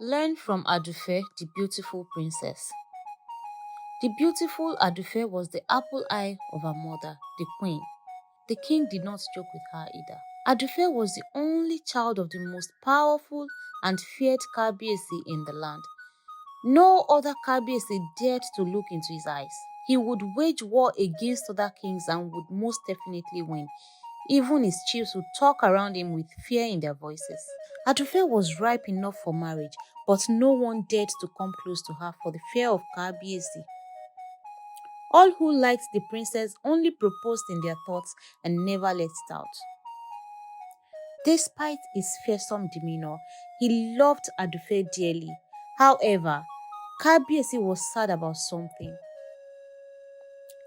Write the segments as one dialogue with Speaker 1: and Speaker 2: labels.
Speaker 1: Learn from Adufe, the beautiful princess. The beautiful Adufe was the apple eye of her mother, the queen. The king did not joke with her either. Adufe was the only child of the most powerful and feared Kabiyesi in the land. No other Kabiyesi dared to look into his eyes. He would wage war against other kings and would most definitely win. Even his chiefs would talk around him with fear in their voices. Adufe was ripe enough for marriage, but no one dared to come close to her for the fear of Kabiyesi. All who liked the princess only proposed in their thoughts and never let it out. Despite his fearsome demeanor, he loved Adufe dearly. However, Kabiyesi was sad about something.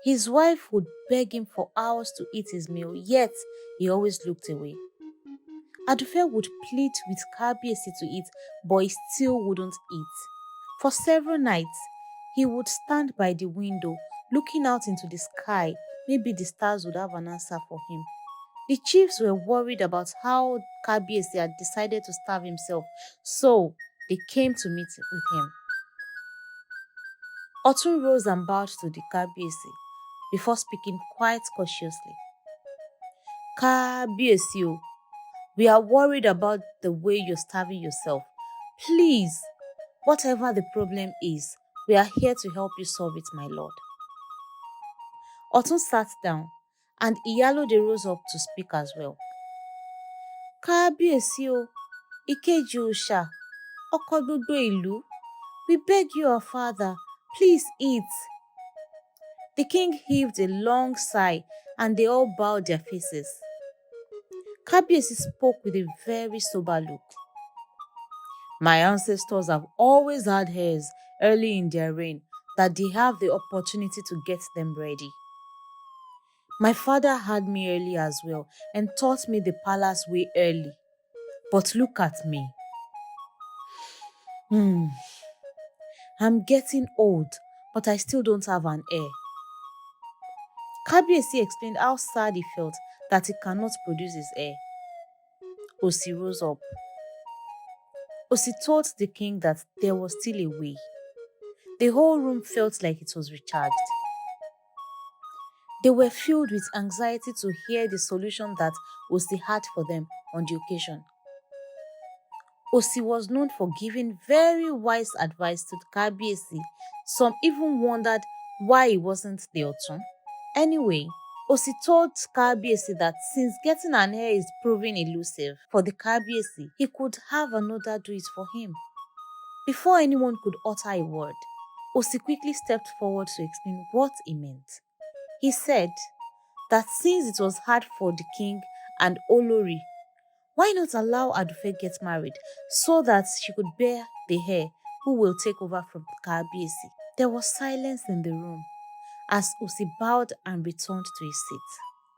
Speaker 1: His wife would beg him for hours to eat his meal, yet he always looked away. Adufe would plead with Kabiyesi to eat, but he still wouldn't eat. For several nights, he would stand by the window, looking out into the sky. Maybe the stars would have an answer for him. The chiefs were worried about how Kabiyesi had decided to starve himself, so they came to meet with him. Otun rose and bowed to the Kabiyesi before speaking quite cautiously. Kabiyesi, we are worried about the way you're starving yourself. Please, whatever the problem is, we are here to help you solve it, my lord. Otun sat down, and Iyalode rose up to speak as well. Kábíyèsí o, ìkejì òòṣà, ọkọ gbogbo ìlú, we beg you, our father, please eat. The king heaved a long sigh, and they all bowed their faces. Kábíyèsí spoke with a very sober look. My ancestors have always had heirs early in their reign that they have the opportunity to get them ready. My father had me early as well and taught me the palace way early. But look at me. I'm getting old, but I still don't have an heir. Kabiyesi explained how sad he felt that he cannot produce his heir. Osi rose up. Osi told the king that there was still a way. The whole room felt like it was recharged. They were filled with anxiety to hear the solution that Osi had for them on the occasion. Osi was known for giving very wise advice to Kabiyesi. Some even wondered why he wasn't the Otun. Anyway, Osi told Kabiyesi that since getting an heir is proving elusive for the Kabiyesi, he could have another do it for him. Before anyone could utter a word, Osi quickly stepped forward to explain what he meant. He said that since it was hard for the king and Olori, why not allow Adufe get married so that she could bear the heir who will take over from Kabiyesi? There was silence in the room as Osi bowed and returned to his seat.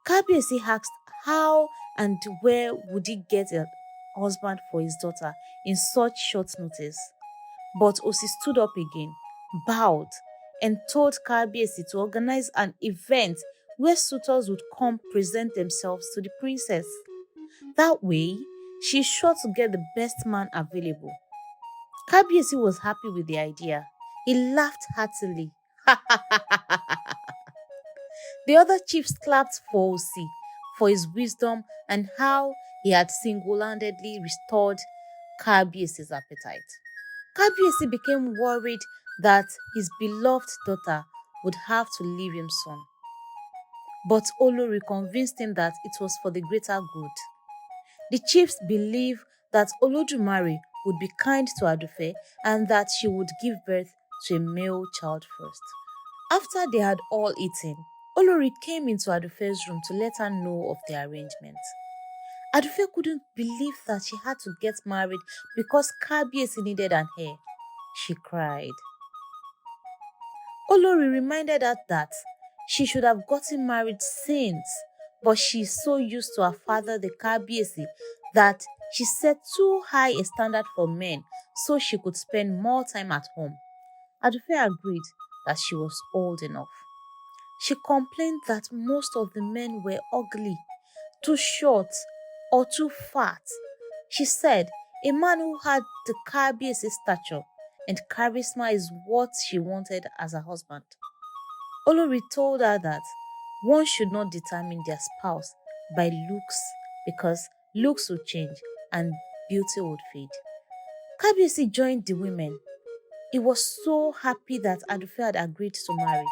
Speaker 1: Kabiyesi asked how and where would he get a husband for his daughter in such short notice. But Osi stood up again, bowed, and told Kabiyesi to organize an event where suitors would come present themselves to the princess. That way, she's sure to get the best man available. Kabiyesi was happy with the idea. He laughed heartily. The other chiefs clapped for Osi for his wisdom and how he had single-handedly restored Kabiyesi's appetite. Kabiyesi became worried that his beloved daughter would have to leave him soon. But Olori convinced him that it was for the greater good. The chiefs believed that Olodumare would be kind to Adufe and that she would give birth to a male child first. After they had all eaten, Olori came into Adufe's room to let her know of the arrangement. Adufe couldn't believe that she had to get married because Kabiyesi needed an heir. She cried. Olori reminded her that she should have gotten married since, but she's so used to her father, the Kabiyesi, that she set too high a standard for men so she could spend more time at home. Adufe agreed that she was old enough. She complained that most of the men were ugly, too short, or too fat. She said a man who had the Kabiesi stature and charisma is what she wanted as a husband. Olori told her that one should not determine their spouse by looks because looks will change and beauty would fade. Kabiesi joined the women. He was so happy that Adufe had agreed to marry.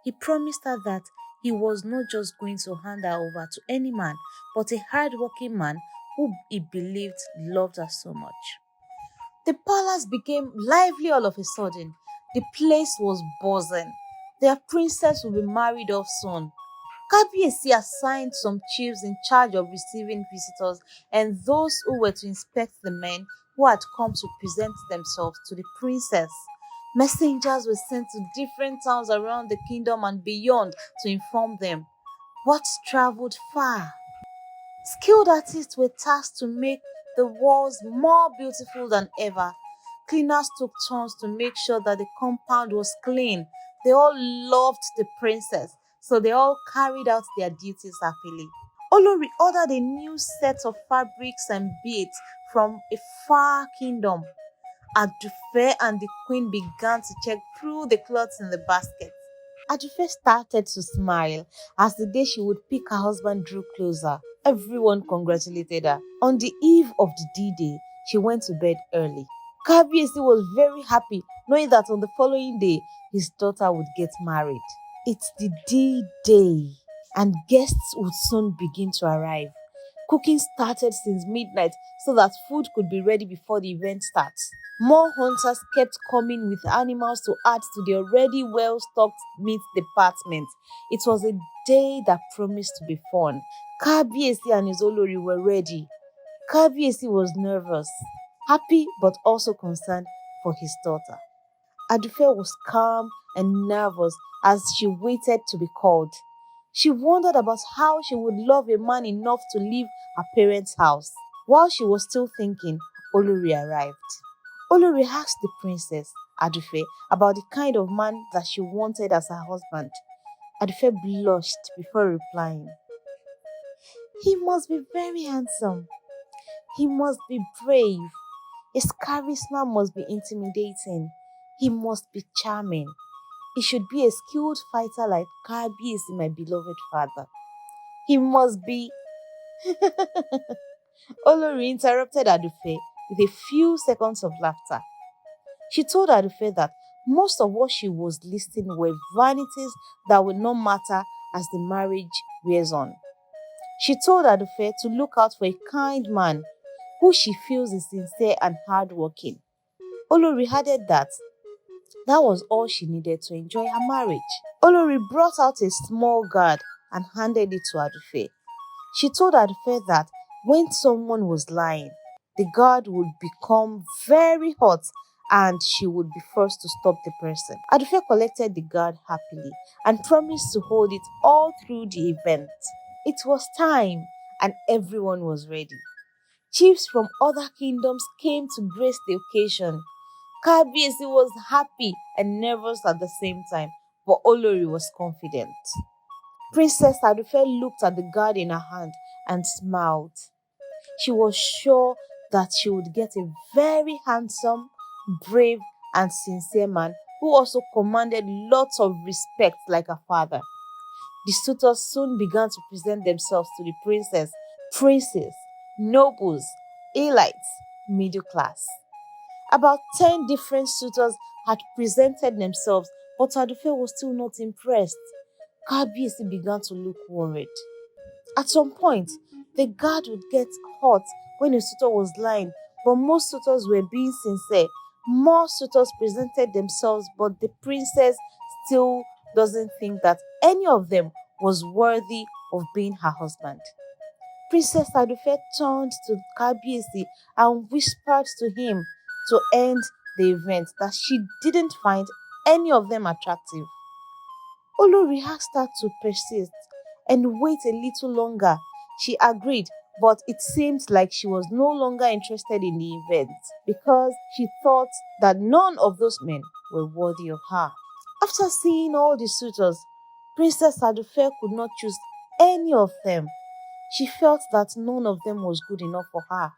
Speaker 1: He promised her that he was not just going to hand her over to any man, but a hard-working man who he believed loved her so much. The palace became lively all of a sudden. The place was buzzing. Their princess will be married off soon. Kabiesi assigned some chiefs in charge of receiving visitors and those who were to inspect the men who had come to present themselves to the princess. Messengers were sent to different towns around the kingdom and beyond to inform them. What traveled far? Skilled artists were tasked to make the walls more beautiful than ever. Cleaners took turns to make sure that the compound was clean. They all loved the princess, so they all carried out their duties happily. Olori ordered a new set of fabrics and beads from a far kingdom. Adufe and the queen began to check through the clothes in the basket. Adufe started to smile as the day she would pick her husband drew closer. Everyone congratulated her. On the eve of the D-Day, she went to bed early. Kabiesi was very happy knowing that on the following day, his daughter would get married. It's the D-Day, and guests would soon begin to arrive. Cooking started since midnight so that food could be ready before the event starts. More hunters kept coming with animals to add to the already well-stocked meat department. It was a day that promised to be fun. Kabiesi and his Olori were ready. Kabiesi was nervous, happy but also concerned for his daughter. Adufe was calm and nervous as she waited to be called. She wondered about how she would love a man enough to leave her parents' house. While she was still thinking, Olori arrived. Olori asked the princess, Adufe, about the kind of man that she wanted as her husband. Adufe blushed before replying. He must be very handsome. He must be brave. His charisma must be intimidating. He must be charming. He should be a skilled fighter like Kabiesi, my beloved father. He must be... Olori interrupted Adufe with a few seconds of laughter. She told Adufe that most of what she was listing were vanities that would not matter as the marriage wears on. She told Adufe to look out for a kind man who she feels is sincere and hardworking. Olori added that was all she needed to enjoy her marriage. Olori brought out a small guard and handed it to Adufe. She told Adufe that when someone was lying, the guard would become very hot and she would be forced to stop the person. Adufe collected the guard happily and promised to hold it all through the event. It was time and everyone was ready. Chiefs from other kingdoms came to grace the occasion. Kabiesi was happy and nervous at the same time, but Olori was confident. Princess Adufe looked at the guard in her hand and smiled. She was sure that she would get a very handsome, brave, and sincere man who also commanded lots of respect like her father. The suitors soon began to present themselves to the princess, princes, nobles, elites, middle class. About 10 different suitors had presented themselves, but Adufe was still not impressed. Kabiesi began to look worried. At some point, the guard would get hot when a suitor was lying, but most suitors were being sincere. More suitors presented themselves, but the princess still doesn't think that any of them was worthy of being her husband. Princess Adufe turned to Kabiesi and whispered to him to end the event that she didn't find any of them attractive. Olori asked her to persist and wait a little longer. She agreed, but it seemed like she was no longer interested in the event because she thought that none of those men were worthy of her. After seeing all the suitors, Princess Adufe could not choose any of them. She felt that none of them was good enough for her.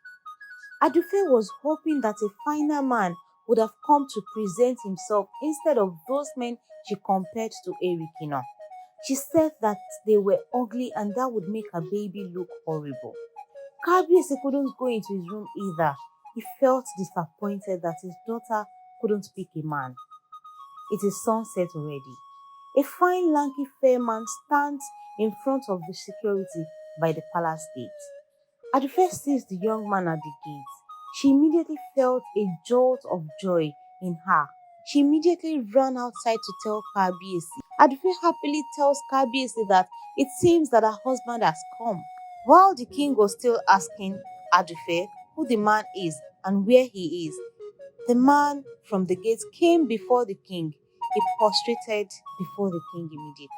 Speaker 1: Adufe was hoping that a finer man would have come to present himself instead of those men she compared to Erikina. She said that they were ugly and that would make her baby look horrible. Kabiesi couldn't go into his room either. He felt disappointed that his daughter couldn't pick a man. It is sunset already. A fine, lanky, fair man stands in front of the security by the palace gate. Adufe sees the young man at the gate. She immediately felt a jolt of joy in her. She immediately ran outside to tell Kabiesi. Adufe happily tells Kabiesi that it seems that her husband has come. While the king was still asking Adufe who the man is and where he is, the man from the gate came before the king. He prostrated before the king immediately.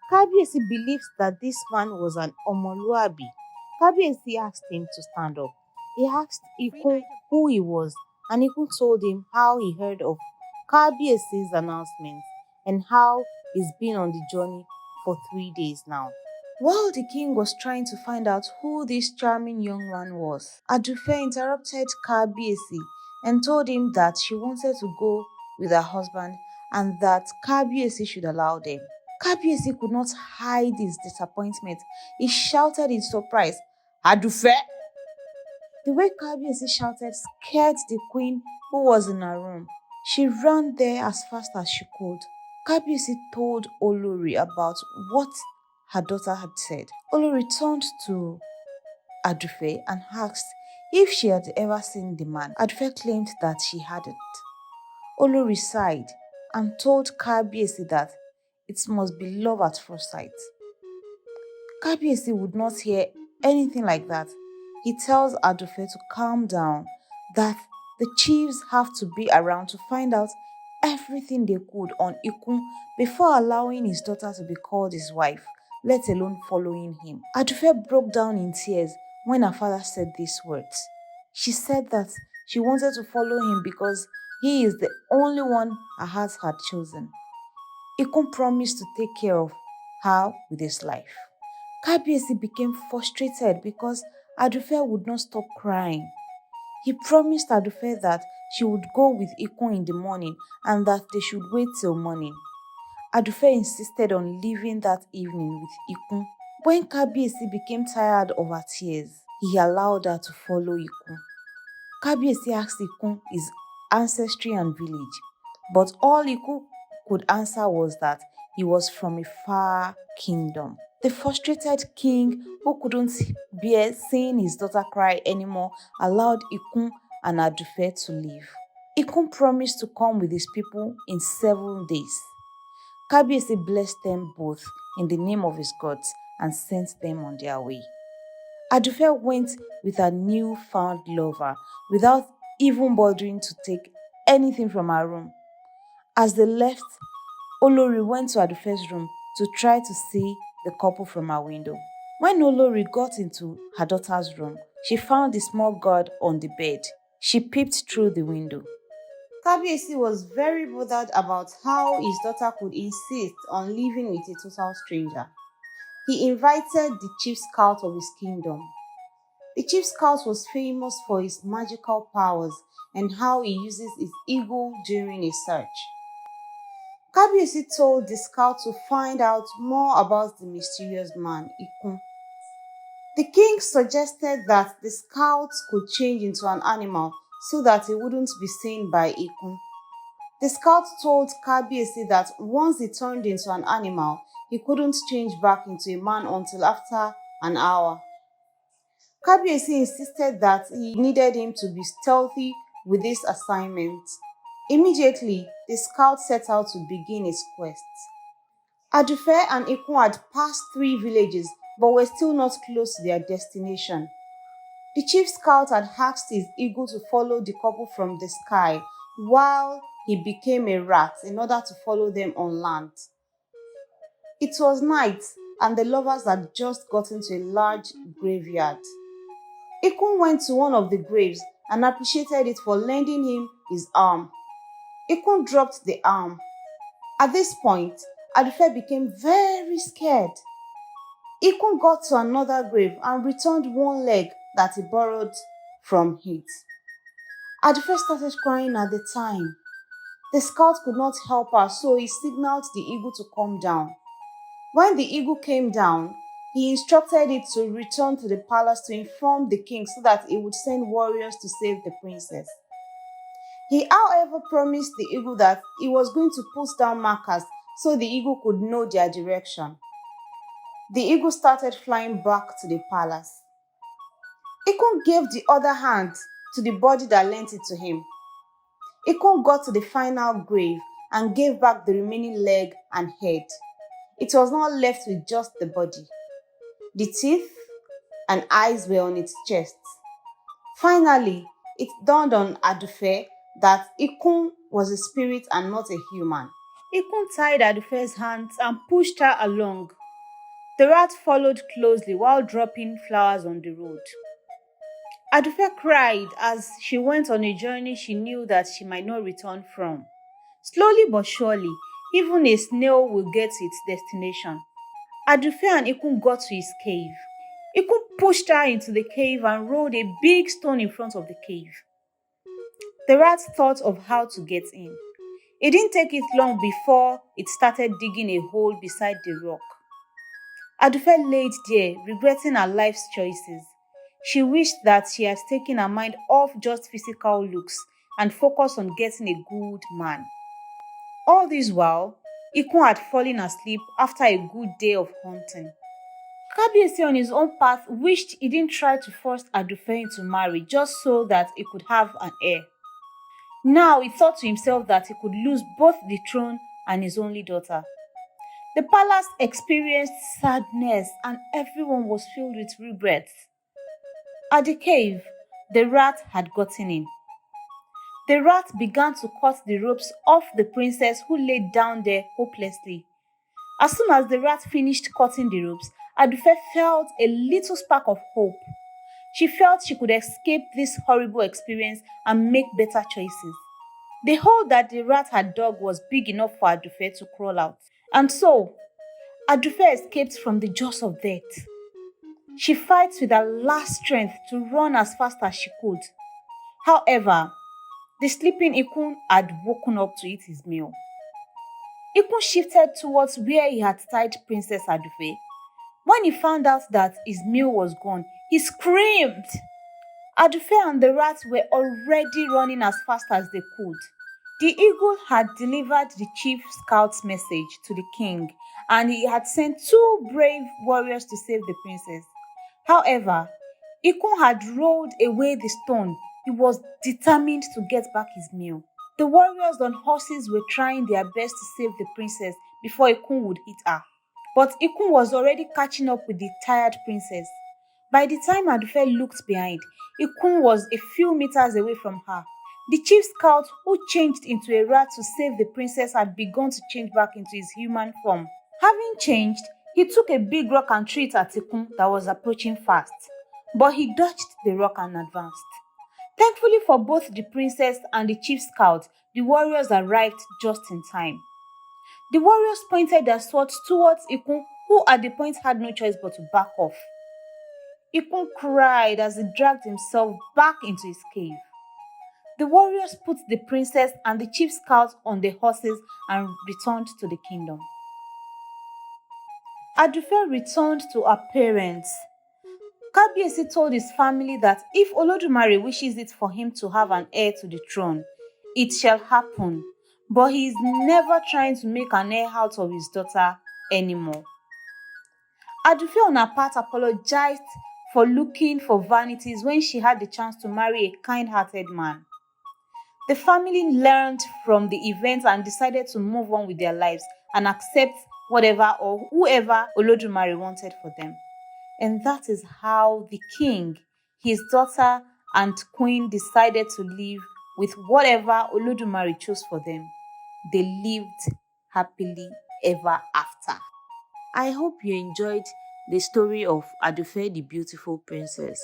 Speaker 1: Kabiesi believes that this man was an Omoluabi. Kabiesi asked him to stand up. He asked Ikun who he was, and Ikun told him how he heard of Kabiesi's announcement and how he's been on the journey for 3 days now. While the king was trying to find out who this charming young man was, Adufe interrupted Kabiesi and told him that she wanted to go with her husband and that Kabiesi should allow them. Kabiesi could not hide his disappointment. He shouted in surprise, Adufe! The way Kabiesi shouted scared the queen who was in her room. She ran there as fast as she could. Kabiesi told Olori about what her daughter had said. Olori turned to Adufe and asked if she had ever seen the man. Adufe claimed that she hadn't. Olori sighed and told Kabiesi that it must be love at first sight. Kabiesi would not hear anything like that. He tells Adufe to calm down, that the chiefs have to be around to find out everything they could on Ikun before allowing his daughter to be called his wife, let alone following him. Adufe broke down in tears when her father said these words. She said that she wanted to follow him because he is the only one her heart had chosen. Ikun promised to take care of her with his life. Kabiesi became frustrated because Adufe would not stop crying. He promised Adufe that she would go with Ikun in the morning and that they should wait till morning. Adufe insisted on leaving that evening with Ikun. When Kabiesi became tired of her tears, he allowed her to follow Ikun. Kabiesi asked Ikun his ancestry and village, but all Ikun could answer was that he was from a far kingdom. The frustrated king, who couldn't bear seeing his daughter cry anymore, allowed Ikun and Adufe to leave. Ikun promised to come with his people in 7 days. Kabiesi blessed them both in the name of his gods and sent them on their way. Adufe went with her new-found lover without even bothering to take anything from her room. As they left, Olori went to Adufe's room to try to see the couple from her window. When Olori got into her daughter's room, she found the small girl on the bed. She peeped through the window. Kabiesi was very bothered about how his daughter could insist on living with a total stranger. He invited the chief scout of his kingdom. The chief scout was famous for his magical powers and how he uses his eagle during a search. Kabiesi told the scout to find out more about the mysterious man, Ikun. The king suggested that the scout could change into an animal so that he wouldn't be seen by Ikun. The scout told Kabiesi that once he turned into an animal, he couldn't change back into a man until after an hour. Kabiesi insisted that he needed him to be stealthy with this assignment. Immediately, the scout set out to begin his quest. Adufe and Ikun had passed 3 villages but were still not close to their destination. The chief scout had asked his eagle to follow the couple from the sky while he became a rat in order to follow them on land. It was night and the lovers had just gotten to a large graveyard. Ikun went to one of the graves and appreciated it for lending him his arm. Ikun dropped the arm. At this point, Adufe became very scared. Ikun got to another grave and returned one leg that he borrowed from heat. Adufe started crying at the time. The scout could not help her, so he signaled the eagle to come down. When the eagle came down, he instructed it to return to the palace to inform the king so that he would send warriors to save the princess. He, however, promised the eagle that he was going to put down markers so the eagle could know their direction. The eagle started flying back to the palace. Ikun gave the other hand to the body that lent it to him. Ikun got to the final grave and gave back the remaining leg and head. It was now left with just the body. The teeth and eyes were on its chest. Finally, it dawned on Adufe that Ikun was a spirit and not a human. Ikun tied Adufe's hands and pushed her along. The rat followed closely while dropping flowers on the road. Adufe cried as she went on a journey she knew that she might not return from. Slowly but surely, even a snail will get to its destination. Adufe and Ikun got to his cave. Ikun pushed her into the cave and rolled a big stone in front of the cave. The rat thought of how to get in. It didn't take it long before it started digging a hole beside the rock. Adufe laid there, regretting her life's choices. She wished that she had taken her mind off just physical looks and focused on getting a good man. All this while, Ikun had fallen asleep after a good day of hunting. Kabiyesi on his own path wished he didn't try to force Adufe into marriage just so that he could have an heir. Now he thought to himself that he could lose both the throne and his only daughter. The palace experienced sadness and everyone was filled with regrets. At the cave, the rat had gotten in. The rat began to cut the ropes off the princess who lay down there hopelessly. As soon as the rat finished cutting the ropes, Adufe felt a little spark of hope. She felt she could escape this horrible experience and make better choices. The hole that the rat had dug was big enough for Adufe to crawl out. And so, Adufe escaped from the jaws of death. She fights with her last strength to run as fast as she could. However, the sleeping Ikun had woken up to eat his meal. Ikun shifted towards where he had tied Princess Adufe. When he found out that his meal was gone, he screamed. Adufe and the rat were already running as fast as they could. The eagle had delivered the chief scout's message to the king, and he had sent 2 brave warriors to save the princess. However, Ikun had rolled away the stone. He was determined to get back his meal. The warriors on horses were trying their best to save the princess before Ikun would hit her. But Ikun was already catching up with the tired princess. By the time Adufe looked behind, Ikun was a few meters away from her. The chief scout who changed into a rat to save the princess had begun to change back into his human form. Having changed, he took a big rock and threw it at Ikun that was approaching fast. But he dodged the rock and advanced. Thankfully for both the princess and the chief scout, the warriors arrived just in time. The warriors pointed their swords towards Ikun, who at the point had no choice but to back off. Ikun cried as he dragged himself back into his cave. The warriors put the princess and the chief scout on the horses and returned to the kingdom. Adufe returned to her parents. Kabiyesi told his family that if Olodumare wishes it for him to have an heir to the throne, it shall happen, but he is never trying to make an heir out of his daughter anymore. Adufe on her part apologized for looking for vanities when she had the chance to marry a kind-hearted man. The family learned from the event and decided to move on with their lives and accept whatever or whoever Olodumare wanted for them. And that is how the king, his daughter, and queen decided to live with whatever Olodumare chose for them. They lived happily ever after. I hope you enjoyed the story of Adufe the Beautiful Princess.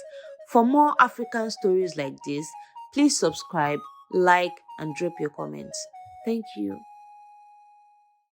Speaker 1: For more African stories like this, please subscribe, like, and drop your comments. Thank you.